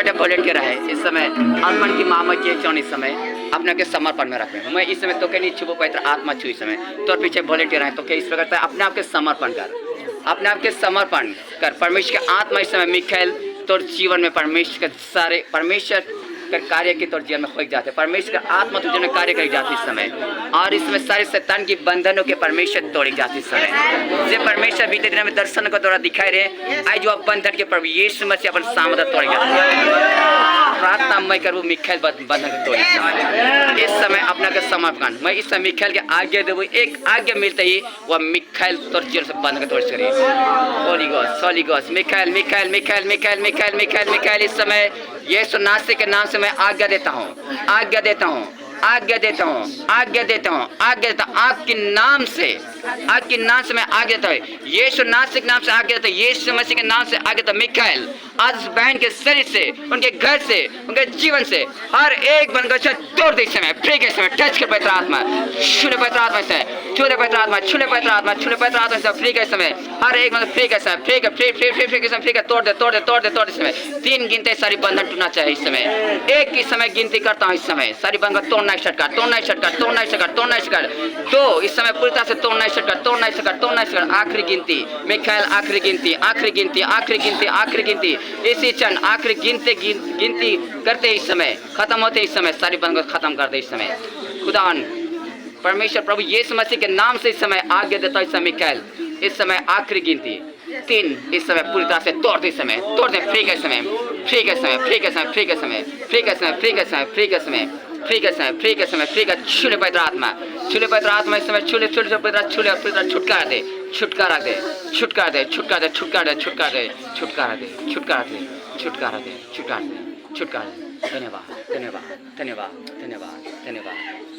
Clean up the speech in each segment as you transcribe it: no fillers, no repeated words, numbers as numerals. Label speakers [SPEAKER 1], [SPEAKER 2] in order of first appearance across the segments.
[SPEAKER 1] छोटे वॉलेंटियर है इस समय आत्मन की मामा के चौन इस समय अपने के समर्पण में रखे। मैं इस समय तो के नहीं छुपो पवित्र आत्मा छू इस समय तो पीछे वॉलेंटियर है तो क्या इस प्रकार अपने आप के समर्पण कर, अपने आप के समर्पण कर। परमेश्वर के आत्मा इस समय मिखाइल तोर जीवन में परमेश्वर के सारे परमेश्वर के कार्य के तौर जीवन में हो जाते, परमेश्वर का आत्मा तुझे में कार्य करी जाती इस समय। और इसमें सारे शैतान की बंधनों के परमेश्वर तोड़ी जाती इस समय। जे परमेश्वर बीते दिन में दर्शन को द्वारा दिखाई रहे आज जो बंधन के प्रभु यीशु मसीह अपन सामने तोड़ी जाती। प्रार्थना मैं करूँ मिखाइल बंधन के तोड़ी इस समय अपना के समर्पण। मैं इस समय मिखाइल के आज्ञा देवो, एक आज्ञा मिलते ही वह मिखाइल तोर जीवन से बंधन के तोड़ करे। Holi ghost Mikhail Mikhail Mikhail Mikhail Mikhail Mikhail Mikhail इस समय यीशु नासरी के नाम से मैं आज्ञा देता हूँ, आज्ञा देता हूँ, आज्ञा देता हूँ, आज्ञा देता हूँ, आज्ञा देता हूँ। आपके नाम से, आपके नाम से मैं आज्ञा देता हूँ। यीशु नासरी के नाम से आज्ञा देता हूँ, यीशु मसीह के नाम से आज्ञा देता हूँ। मिखाइल आज उस बहन के शरीर से, उनके घर से, उनके जीवन से हर एक बन कर तोड़ दे समय, फ्री के समय, टच कर पवित्र आत्मा, छूले पवित्र आत्मा से, छूले पवित्र आत्मा, छूले पवित्र आत्मा, छूले पवित्र आत्मा से फ्री के समय, हर एक मतलब फ्री के समय, फ्री के फ्री फ्री फ्री फ्री के समय, फ्री के तोड़ दे तोड़ दे तोड़ दे तोड़ दे समय। 3 गिनते सारी बंधन टूटना चाहिए इस समय। एक ही समय गिनती करता हूँ इस समय सारी बंधन तोड़ना स्टार्ट कर, तोड़ना स्टार्ट कर, तोड़ना स्टार्ट कर, तोड़ना स्टार्ट कर। 2 इस समय पूरी तरह से तोड़ना स्टार्ट कर, तोड़ना स्टार्ट कर, तोड़ना स्टार्ट कर। आखिरी गिनती मिखाइल, आखिरी गिनती, आखिरी गिनती, आखिरी गिनती, आखिरी गिनती। इसी क्षण आखिरी गिनती करते इस समय खत्म होते इस समय सारी बंधन खत्म कर दे इस समय। खुदावन परमेश्वर प्रभु यीशु मसीह के नाम से इस समय आज्ञा देता इस समय मिखाइल इस समय आखिरी गिनती 3 इस समय पूरी तरह से तोड़ दे समय, तोड़ दे फ्री के समय, फ्री के समय, फ्री के समय, फ्री के समय, फ्री के समय, फ्री के समय, फ्री के समय, फ्री के समय, फ्री के समय, फ्री का छूले पवित्र आत्मा, छूले पवित्र आत्मा इस समय छूले छूले पवित्र छूले पवित्र छुटकारा दे, छुटकारा दे, छुटकारा दे, छुटकारा दे, छुटकारा दे, छुटकारा दे, छुटकारा दे, छुटकारा दे, छुटकारा दे, छुटकारा दे, छुटकारा दे। धन्यवाद धन्यवाद धन्यवाद धन्यवाद धन्यवाद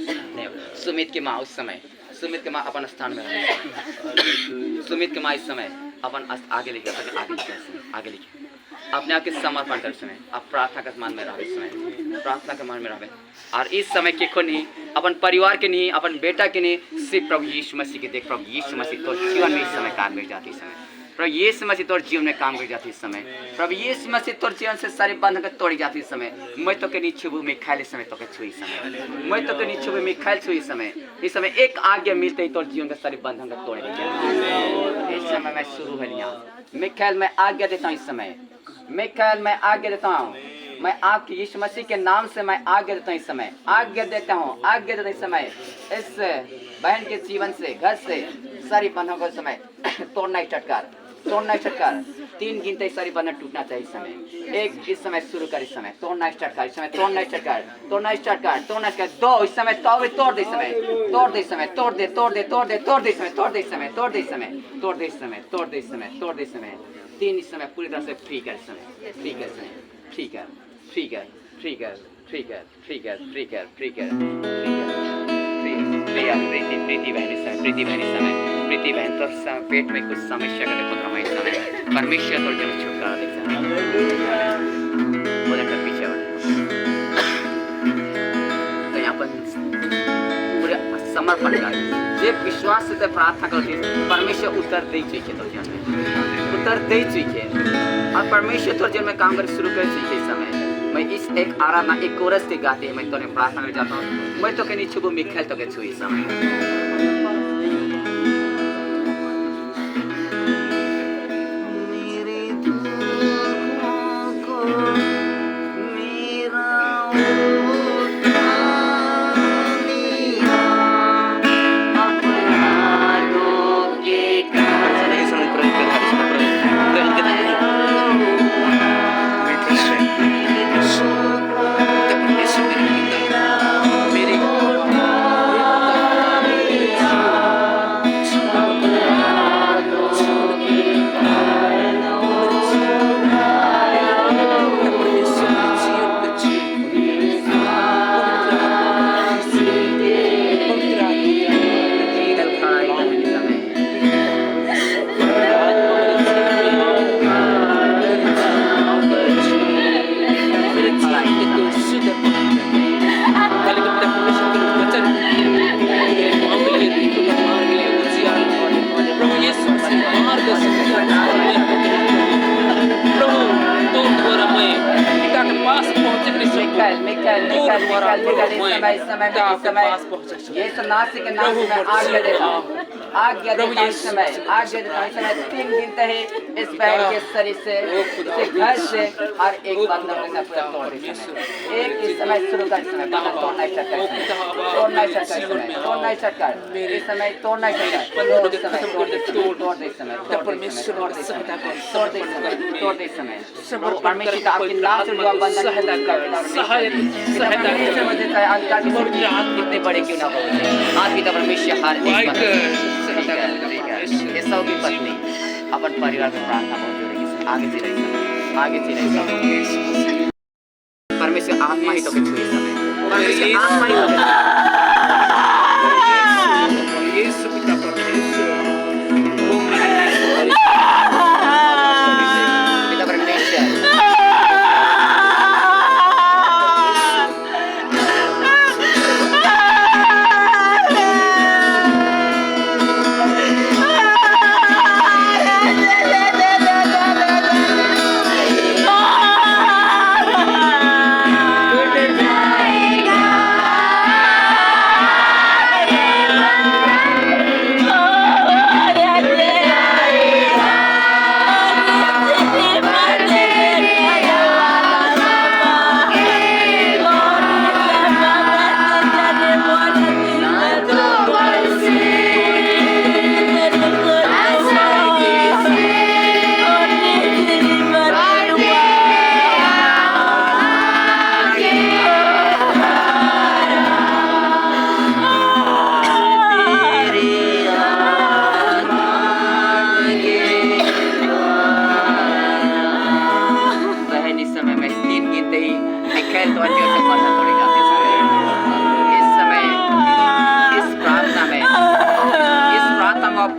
[SPEAKER 1] धन्यवाद। सुमित की माँ उस समय, सुमित की माँ अपन स्थान में रहे, सुमित की माँ इस समय अपन आगे लेके आगे लिखे, आगे लिखे अपने आप के समर्पण कर समय। आप प्रार्थना का मान में रहे इस समय, प्रार्थना के मान में रहे। और इस समय के को नहीं अपन परिवार के नहीं, अपन बेटा के नहीं, सिर्फ प्रभु यीशु मसीह के देख। प्रभु यीशु मसीह तो जीवन में इस समय काम कर जाती इस समय। प्रभु यीशु मसीह तोर जीवन में काम कर जाती इस समय। प्रभु यीशु मसीह तोर जीवन से सारे बंधन को तोड़ी जाती इस समय। मैं तो के नहीं छुबू मिखाइल इस समय तो के छू इस समय, मैं तो के नहीं छुबू मिखाइल छू इस समय। इस समय एक आज्ञा मिलते ही तोर जीवन के सारे बंधन को तोड़ देते इस समय। मैं शुरू है यहाँ मिखाइल मैं आज्ञा देता हूँ इस समय, मिखाइल मैं आज्ञा देता हूँ। मैं आपके यीशु मसीह के नाम से मैं आज्ञा देता हूँ इस समय, आज्ञा देता हूँ, आज्ञा देता हूँ इस समय। इस बहन के जीवन से, घर से सारी बंधनों को इस समय तोड़ना स्टार्ट कर, तोड़ना स्टार्ट कर। 3 गिनते सारी बंधन टूटना चाहिए इस समय। 1 इस समय शुरू कर, इस समय तोड़ना स्टार्ट कर, इस समय तोड़ना स्टार्ट कर, तोड़ना स्टार्ट कर, तोड़ना स्टार्ट कर। 2 इस समय तोड़ दे इस समय, तोड़ दे इस समय, तोड़ दे तोड़ दे तोड़ दे तोड़ दे इस समय, तोड़ दे इस समय, तोड़ दे इस समय, तोड़ दे इस समय, तोड़ दे इस समय, तोड़ दे इस समय। 3 इस समय पूरी तरह से फ्री कर इस समय, फ्री कर इस समय, फ्री कर, फ्री कर, फ्री कर, फ्री कर, फ्री कर, फ्री कर, फ्री कर, फ्री कर। प्रीति बहन इस समय, प्रीति बहन इस समय, प्रीति बहन तो पेट में कुछ समस्या का देखो इस समय परमेश्वर तो जब छुटकारा देख सकते बोले कर पीछे तो यहाँ पर पूरे समर्पण कर ये विश्वास से प्रार्थना करती परमेश्वर उत्तर दे चाहिए तो जीवन में उत्तर दे चाहिए और परमेश्वर तो जीवन में काम कर शुरू कर चाहिए इस समय। मैं इस एक आराधना एक कोरस के गाते हैं मैं तो प्रार्थना कर जाता हूँ। मैं तो के नहीं छुबू मिखाइल तो के छू इस समय। निकल निकल निकल निकल इस समय यीशु नासरी के नाम से मैं आज्ञा देता हूँ, आज्ञा देता हूँ इस समय, आज्ञा देता हूँ इस समय। 3 गिनते हैं इस बहन के शरीर से, इसके घर से हर एक बंधन के साथ पूरा तोड़ दे इस समय। एक इस समय शुरू कर, इस समय बंधन तोड़ना स्टार्ट कर, तोड़ना स्टार्ट कर, तोड़ना स्टार्ट कर इस समय, तोड़ना स्टार्ट कर, तोड़ दे इस समय, तोड़ दे इस समय, तोड़ दे इस समय, तोड़ दे इस समय, तोड़ दे इस समय, तोड़ दे इस समय। परमेश्वर का आपके नाम से जो बंधन कितने बड़े क्यों ना हो, आज भी परमेश्वर हर एक एसाव की पत्नी अपन परिवार में प्रार्थना बहुत जोड़ेगी, आगे से रही, आगे से रही। परमेश्वर आत्मा ही तो कुछ हुई समय, परमेश्वर आत्मा ही तो यीशु पिता परमेश्वर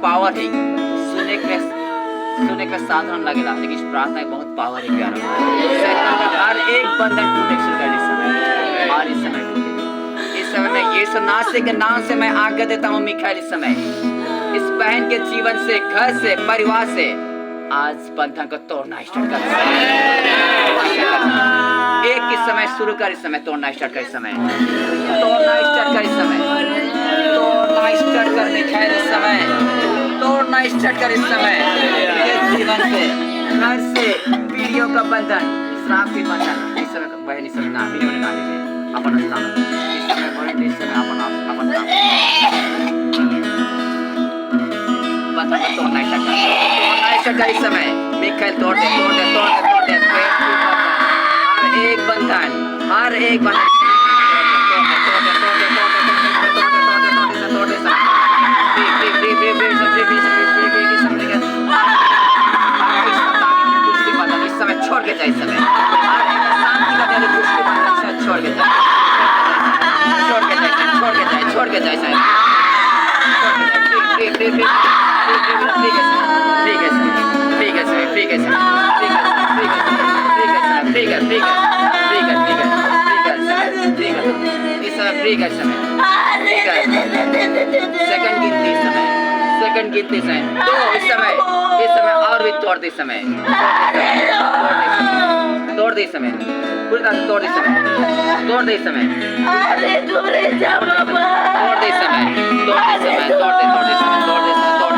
[SPEAKER 1] पावर है, सुनने का साधारण लगेगा, लेकिन इस प्रार्थना में बहुत पावर है प्यारा। शैतान का हर एक बंधन टूटे इस समय, और इस समय टूटे। इस समय मैं यीशु नासरी के नाम से मैं आज्ञा देता हूँ मिखाइल, इस समय इस बहन के जीवन से, घर से, परिवार से आज बंधन को तोड़ना स्टार्ट कर। एक इस समय शुरू कर, इस समय तोड़ना स्टार्ट कर, इस समय तोड़ना स्टार्ट कर, इस समय तोड़ना स्टार्ट कर मिखाइल, इस समय तोड़ना स्टार्ट कर इस समय। जीवन से, घर से, पीढ़ियों का बंधन, श्राप की बंधन इस समय बहन इस समय ना वीडियो निकाल लीजिए अपन स्थान इस समय बड़े इस समय अपन नाम बंधन को तोड़ना स्टार्ट कर इस समय। मिखाइल तोड़ दे, तोड़ दे, तोड़ दे, तोड़ दे हर एक बंधन, हर एक बंधन तोड़ दे, छोड़ के जाए समय, शांति का दिल दुष्ट बंधन छोड़ के जाए, छोड़ के जाए, छोड़ के जाए, छोड़ के जाए समय, ठीक है समय, ठीक है समय, ठीक है समय, ठीक है समय, ठीक है ठीक है ठीक है ठीक है ठीक है इस समय ठीक है समय, ठीक है सेकंड गिनती समय, सेकंड गिनती समय, तो इस समय और भी तोड़ दे समय, तोड़ दे समय, पूरी तरह से तोड़ दे समय, तोड़ दे समय, तोड़ दे समय, तोड़ दे समय, तोड़ दे समय, तोड़ दे समय, तोड़ दे समय, तोड़ दे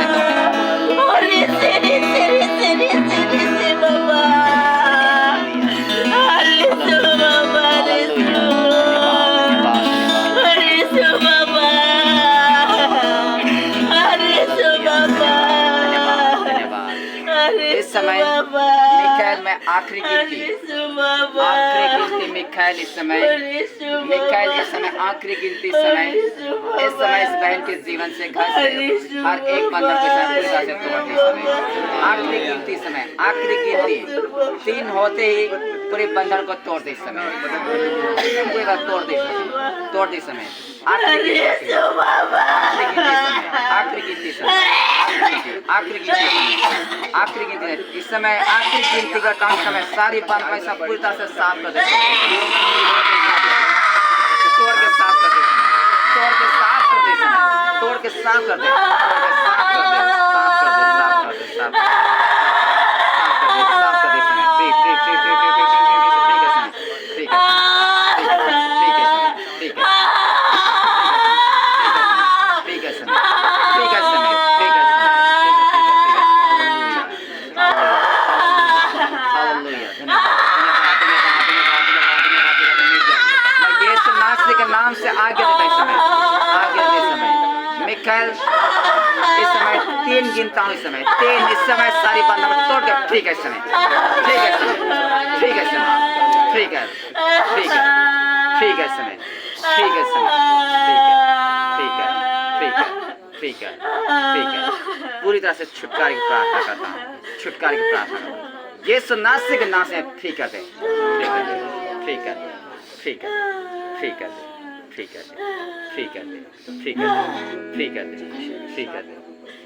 [SPEAKER 1] समय मिखाइल में आखिरी गिनती मिखाइल इस समय, मिखाइल इस समय आखिरी गिनती समय, इस समय इस बहन के जीवन से, घर से, हर एक बंधन के साथ पूरी तरह से तोड़ते समय, आखिरी गिनती समय, आखिरी गिनती 3 होते ही पूरे बंधन को तोड़ दे समय, पूरी बात तोड़ दे समय, तोड़ दे समय, आखिरी गिनती समय, आखिरी गिनती समय, आखिरी गिनती, आखिरी गिनती इस समय, आखिरी गिनती का काम समय, सारी बात पैसा पूरी तरह से साफ कर दे, तोड़ के साफ कर दे, तोड़ के साफ कर दे, तोड़ के साफ कर दे, साफ कर दे, साफ कर दे, साफ कर दे, साफ कर दे, साफ कर दे, ठीक है, ठीक है, ठीक है, ठीक है, ठीक है, 3 गिनता हूँ इस समय, 3 इस समय सारी बंधन को तोड़ के ठीक है इस समय, ठीक है इस समय, ठीक है इस समय, ठीक है, ठीक है, ठीक है इस समय, ठीक है इस समय, ठीक है, ठीक है, ठीक है, ठीक है, ठीक है, पूरी तरह से छुटकारे की प्रार्थना करता हूँ, छुटकारे की प्रार्थना करता हूँ। यीशु नासरी के नाम से ठीक कर दे, ठीक कर दे, ठीक कर दे, ठीक कर दे, ठीक कर दे, ठीक कर दे, ठीक कर दे, ठीक कर दे, ठीक कर दे,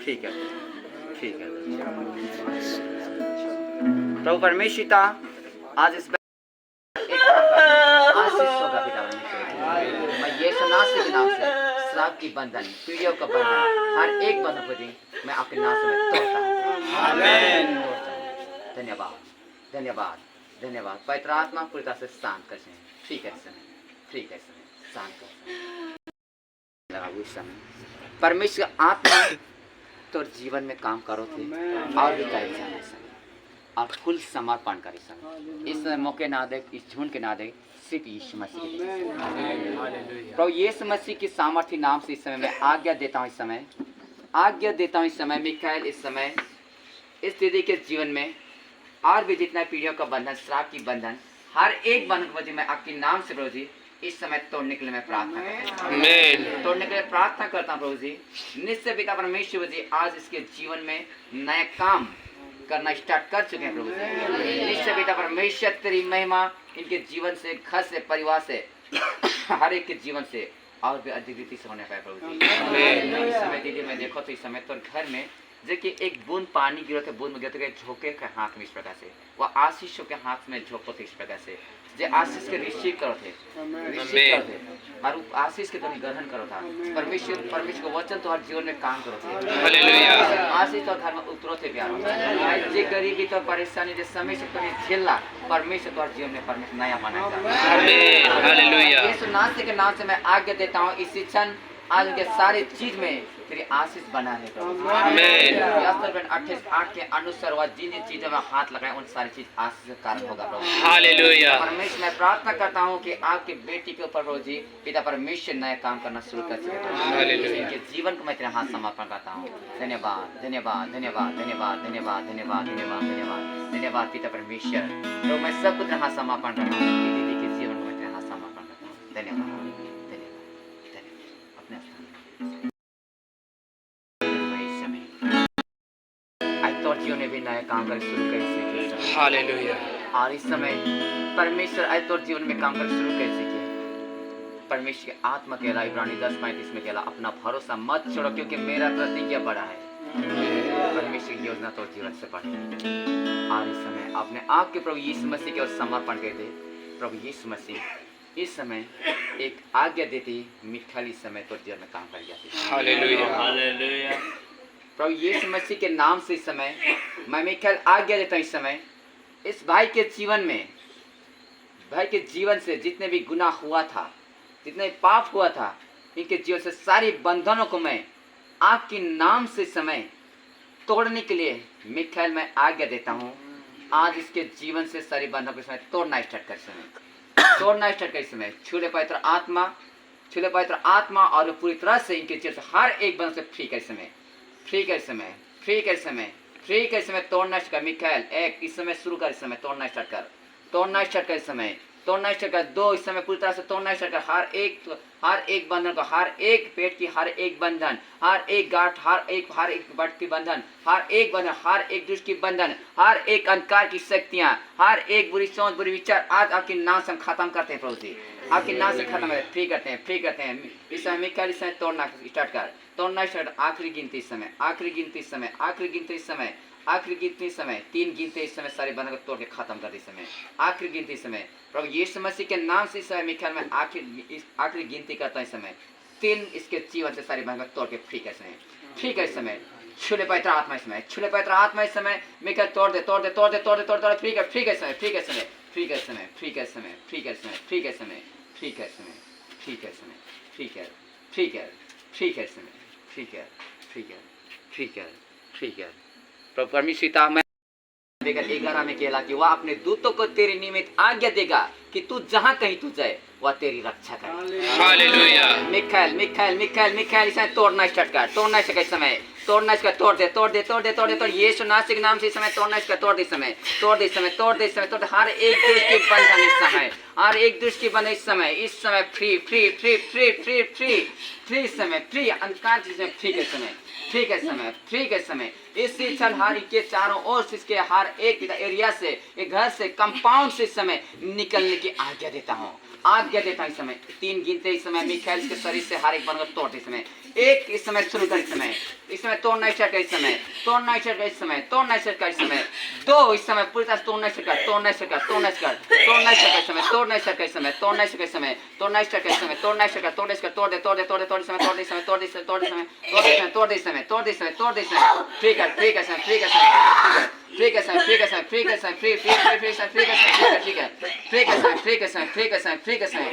[SPEAKER 1] ठीक कर दे, ठीक कर दे। प्रभु परमेश्वर पिता, आज इस आशीष होगा पिता परमेश्वर। मैं यीशु नासरी के नाम से श्राप की बंधन, पीढ़ियों का बंधन, हर एक बंधन को मैं आपके नाम से मैं तोड़ता हूँ। आमीन। धन्यवाद, धन्यवाद, धन्यवाद। पवित्र आत्मा पूरी तरह से शांत कर दें। ठीक है समय, ठीक है समय, शांत कर लगा उस समय परमेश्वर आत्मा तो जीवन में काम करो थे और भी कई समय और फुल समर्पण करे समय। इस मौके ना दे, इस झुंड के ना दे, सिर्फ यीशु मसीह के लिए। प्रभु यीशु मसीह की सामर्थ्य नाम से इस समय मैं आज्ञा देता हूँ। इस समय आज्ञा देता हूँ। इस समय मिकाएल इस समय इस दीदी के जीवन में और भी जितना पीढ़ियों का बंधन, श्राप की बंधन, हर एक बंधन को मैं आपके नाम से प्रभु जी इस समय तोड़ने के लिए मैं प्रार्थना करता हूँ। तोड़ने के लिए प्रार्थना करता हूँ प्रभु जी। निश्चय पिता परमेश्वर जी आज इसके जीवन में नया काम करना स्टार्ट कर चुके हैं प्रभु जी। निश्चय पिता परमेश्वर तेरी महिमा इनके जीवन से, घर से, परिवार से, हर एक के जीवन से और भी अधिक रीति से होने पाए प्रभु जी। इस समय दीदी मैं देखो तो इस समय तो घर में देखिए एक बूंद पानी गिरो थे, बूंद में गिरते गए झोंके के हाथ में इस प्रकार से, वह आशीषों के हाथ में झोंको थे इस प्रकार से, जो आशीष के रिसीव करो थे, रिसीव करो थे और आशीष के तुम्हें ग्रहण करो था। परमेश्वर का वचन तो हर जीवन में काम करो थे। हालेलुया। आशीष तो घर में उतरो थे प्यारो। जे गरीबी तो परेशानी जो समय से तुम्हें झेलना, परमेश्वर तो हर जीवन में परमेश्वर नया बनाएगा। आमीन। हालेलुया। यीशु नासरी के नाम से मैं आज्ञा देता हूँ इसी क्षण आज के सारे चीज में तेरी आशीष बना है प्रभु। आमीन। 28 के अनुसार वह जिन चीजों में हाथ लगाए उन सारी चीज आशीष का कारण होगा प्रभु। हालेलुया। परमेश्वर मैं प्रार्थना करता हूँ कि आपके बेटी के ऊपर प्रभु जी पिता परमेश्वर नया काम करना शुरू कर सके। हालेलुया। इनके जीवन को मैं तेरे हाथ समर्पण करता हूँ। धन्यवाद, धन्यवाद, धन्यवाद, धन्यवाद, धन्यवाद, धन्यवाद, धन्यवाद, धन्यवाद, धन्यवाद पिता परमेश्वर। तो मैं सब कुछ तेरे हाथ समर्पण करता हूँ। दीदी के जीवन को मैं तेरे हाथ समर्पण करता हूँ। धन्यवाद, ने भी नया काम कर शुरू कर सीखे। हालेलुया। और इस समय परमेश्वर आज तो जीवन में काम कर शुरू कर सीखे। परमेश्वर की आत्मा कहला इब्रानी 10:35 में कहला अपना भरोसा मत छोड़ो क्योंकि मेरा प्रतिज्ञा बड़ा है। परमेश्वर की योजना तो जीवन से बढ़ी है। और इस समय अपने आप के प्रभु यीशु मसीह के ओर समर्पण कर दे। प्रभु यीशु मसीह इस समय एक आज्ञा देती मिठाली समय तो जीवन में काम कर जाती। Hallelujah, hallelujah. प्रभु यीशु मसीह के नाम से इस समय मैं मिकाएल आज्ञा देता हूँ। इस समय इस भाई के जीवन में, भाई के जीवन से जितने भी गुनाह हुआ था, जितने पाप हुआ था, इनके जीवन से सारी बंधनों को मैं आपके नाम से समय तोड़ने के लिए मिकाएल मैं आज्ञा देता हूँ। आज इसके जीवन से सारी बंधनों को समय तोड़ना स्टार्ट कर समय, तोड़ना स्टार्ट कर समय। छूले पवित्र आत्मा, छूले पवित्र आत्मा और पूरी तरह से इनके जीवन से हर एक बंधन से फ्री कर समय, फ्री कर समय, फ्री कर समय, फ्री कर समय तोड़ना स्टार्ट कर। मिकाएल एक इस समय शुरू कर, इस समय तोड़ना स्टार्ट कर, तोड़ना स्टार्ट कर, इस समय तोड़ना स्टार्ट कर। 2 इस समय पूरी तरह से तोड़ना स्टार्ट कर। हर एक बंधन को, हर एक पेट की हर एक बंधन, हर एक गांठ, हर एक बढ़ती बंधन, हर एक बंधन, हर एक दुष्ट की बंधन, हर एक अंधकार की शक्तियां, हर एक बुरी सोच, बुरी विचार आज आपके नाम से हम खत्म करते हैं प्रभु जी। आपके नाम से खत्म है, फ्री करते हैं, फ्री करते हैं। इस समय मिकाएल इस समय तोड़ना स्टार्ट कर, तोड़ना स्टार्ट। आखिरी गिनती इस समय, आखिरी गिनती इस समय, आखिरी गिनती इस समय, आखिरी गिनती इस समय। 3 गिनती इस समय सारे बंधन को तोड़ के खत्म कर दी समय। आखिरी गिनती इस समय प्रभु यीशु मसीह के नाम से इस समय मिकाएल में आखिरी गिनती करता है इस समय। 3 इसके जीवन से सारे बंधन को तोड़ के फ्री कर समय, फ्री कर समय। छूले पवित्र आत्मा इस समय, छूले पवित्र आत्मा इस समय मिकाएल तोड़ दे, तोड़ दे, तोड़ दे, तोड़ दे, तोड़ दे, फ्री कर, फ्री कर समय, फ्री कर समय, फ्री कर समय, फ्री कर समय, फ्री कर समय, फ्री कर समय, फ्री कर समय, फ्री कर समय, फ्री कर, फ्री कर, फ्री कर समय, फ्री कर, फ्री कर, फ्री कर, फ्री कर। प्रभु परमेश्वर मैं 11 में कहला कि वह अपने दूतों को तेरे निमित्त आज्ञा देगा कि तू जहाँ कहीं तू जाए वह तेरी रक्षा करे। Hallelujah. Mikael, Mikael, Mikael, Mikael इसे तोड़ना स्टार्ट कर, तोड़ना स्टार्ट कर समय। तोड़ना इसका, तोड़ दे तोड़ दे तोड़ दे तोड़ दे तोड़, यीशु नासरी के नाम से इस समय तोड़ना इसका, तोड़ दे इस समय, तोड़ दे इस समय, तोड़ दे इस समय, तोड़ दे हर एक दुष्ट की बंधन इस समय, हर एक दुष्ट की बंधन इस समय free free free free free free free इस समय, फ्री अंधकार की समय फ्री के समय, फ्री के समय, फ्री के समय, इसी क्षण हर के चारों ओर से इसके हर एक एरिया से, एक घर से, कंपाउंड से इस समय निकलने की आज्ञा देता हूँ, आज्ञा देता हूँ इस समय। 3 गिनते इस समय मिखाइल के शरीर से हर एक बंधन तोड़ इस समय, 1 इस समय शुरू कर इस समय तोड़ना स्टार्ट कर इस समय, तोड़ना स्टार्ट कर इस समय, तोड़ना स्टार्ट कर इस समय, 2 इस समय पूरी तरह तोड़ना स्टार्ट कर, तोड़ना स्टार्ट कर, तोड़ना स्टार्ट कर, तोड़ना स्टार्ट कर इस समय, तोड़ना स्टार्ट कर इस समय, तोड़ना स्टार्ट कर इस समय, तोड़ना स्टार्ट कर इस समय, तोड़ना स्टार्ट कर, तोड़ इसका, तोड़ दे तोड़ दे तोड़ दे तोड़ इस समय, तोड़ इस समय, तोड़ इस समय, तोड़ इस समय, तोड़ इस समय, तोड़ इस समय, तोड़ इस समय, फ्री कर फ्री कर समय, फ्री कर समय, फ्री कर समय, फ्री कर समय, फ्री कर समय, फ्री फ्री फ्री फ्री समय, फ्री कर समय, फ्री कर समय, फ्री कर समय,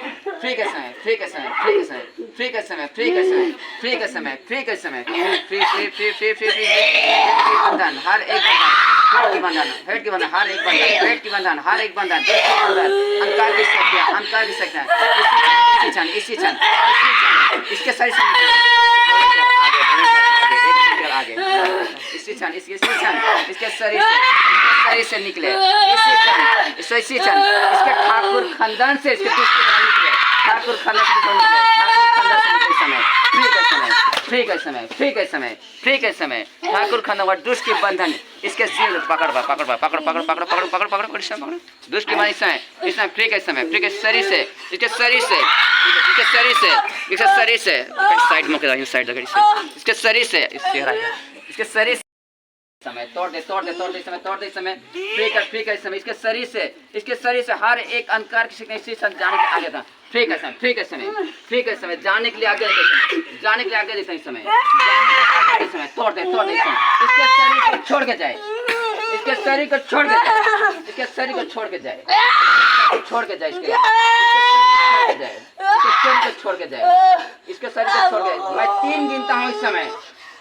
[SPEAKER 1] फ्री कर समय, फ्री कर समय, फ्री कर समय, फ्री कर समय, फ्री कर समय, फ्री कर समय, फ्री कर समय, फ्री कर समय, फ्री कर समय, free free free free free free बंधन हर एक बंधन, हेड की बंधन हर एक बंधन, हेड की बंधन हर एक बंधन, अंकार की शक्तियाँ, अंकार की शक्तियाँ, इसी क्षण इसी क्षण इसके शरीर से आगे इसी क्षण इसके शरीर से निकले, इसी क्षण इसके ठाकुर खानदान से, इसके निकले, ठाकुर खानदान से निकले, ठाकुर खानदान से निकले समय, फ्री कर समय, फ्री कर समय, फ्री कर समय, ठाकुर खानदान व दुष्ट की बंधन इसके सिर पकड़ दुष्ट की बंधन इस समय फ्री कर समय, फ्री कर शरीर से, इसके शरीर से साइड में साइड इसके शरीर से, इसके शरीर समय तोड़ दे समय, तोड़ दे समय, फ्री कर समय, इसके शरीर से हर एक अंधकार की शक्ति जाने के आगे था, फ्री कर समय, जाने के लिए आगे देते इस समय, तोड़ दे समय, इसके शरीर को छोड़ के जाए, इसके शरीर को छोड़ के जाए, इसके शरीर को छोड़ के जाए, छोड़ के जाए, इसके शरीर को छोड़ के जाए, इसके शरीर को छोड़ के। मैं 3 गिनता हूँ इस समय,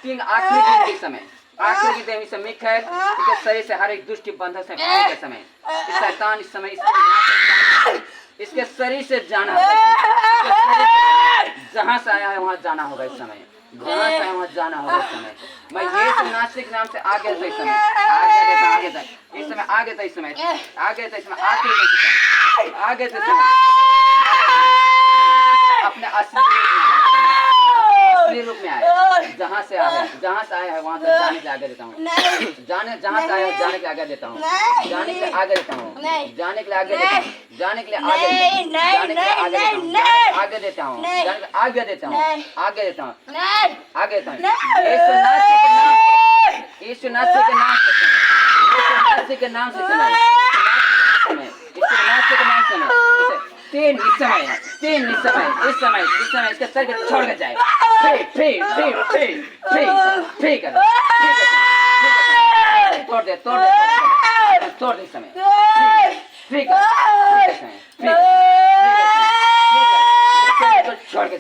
[SPEAKER 1] 3 आखिरी गिनती समय, आखिरी गिनते हैं इस समय मिखाइल इसके शरीर से हर एक दुष्ट बंधन से फ्री के समय, इस शैतान इस समय इसके शरीर से जाना होगा, जहाँ से आया है वहाँ जाना होगा इस समय, जहाँ से आया वहाँ जाना होगा इस समय। मैं यीशु नासरी के नाम से आगे था इस समय, आगे था इस समय, आगे था इस समय, आगे था अपने असली रूप में आए, जहाँ से आया है वहाँ से जाने के आगे देता हूँ, जहाँ से आया है जाने के आगे देता हूँ, जाने के लिए आगे देता हूँ, जाने के लिए आगे देता हूँ, जाने के लिए आगे देता हूँ, आगे देता हूँ, आगे देता हूँ, आगे देता हूँ, यीशु नासरी के नाम से, यीशु नासरी के नाम से, तीन इस समय इसका सर को छोड़ कर जाए, फ्री कर, तोड़ दे समय, फ्री कर छोड़ के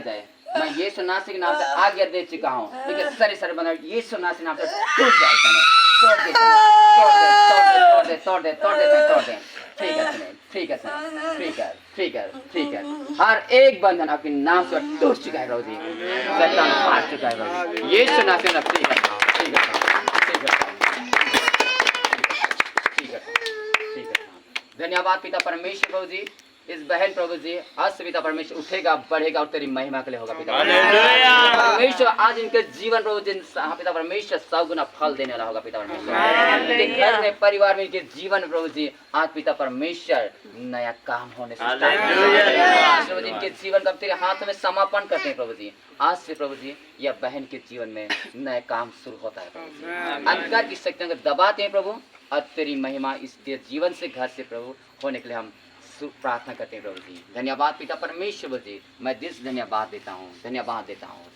[SPEAKER 1] जाए, मैं यीशु नासरी के नाम से आज्ञा दे चुका हूँ, लेकिन सारे बंधन यीशु नासरी के नाम से टूट जाए समय, तोड़ दे फ्री कर हर एक बंधन आपके नाम से टूट चुका है प्रभु जी, शैतान हार चुका है प्रभु जी, यीशु नासरी में फ्री कर। धन्यवाद पिता परमेश्वर प्रभु जी, इस बहन प्रभु जी आज से पिता परमेश्वर उठेगा, बढ़ेगा और तेरी महिमा के लिए होगा पिता परमेश्वर। आज इनके जीवन प्रभु जी पिता परमेश्वर 100 गुना फल देने वाला होगा पिता परमेश्वर, इनके घर में, परिवार में, इनके जीवन प्रभु जी आज पिता परमेश्वर नया काम होने से प्रभु जी इनके जीवन का तेरे हाथ में समापन करते हैं प्रभु जी। आज से प्रभु जी यह बहन के जीवन में नया काम शुरू होता है प्रभु जी, अंधकार की शक्तियों को दबाते हैं प्रभु, और तेरी महिमा इस जीवन से, घर से प्रभु होने के लिए हम प्रार्थना करते हैं प्रभु जी। धन्यवाद पिता परमेश्वर जी, मैं दिल धन्यवाद देता हूँ, धन्यवाद देता हूँ।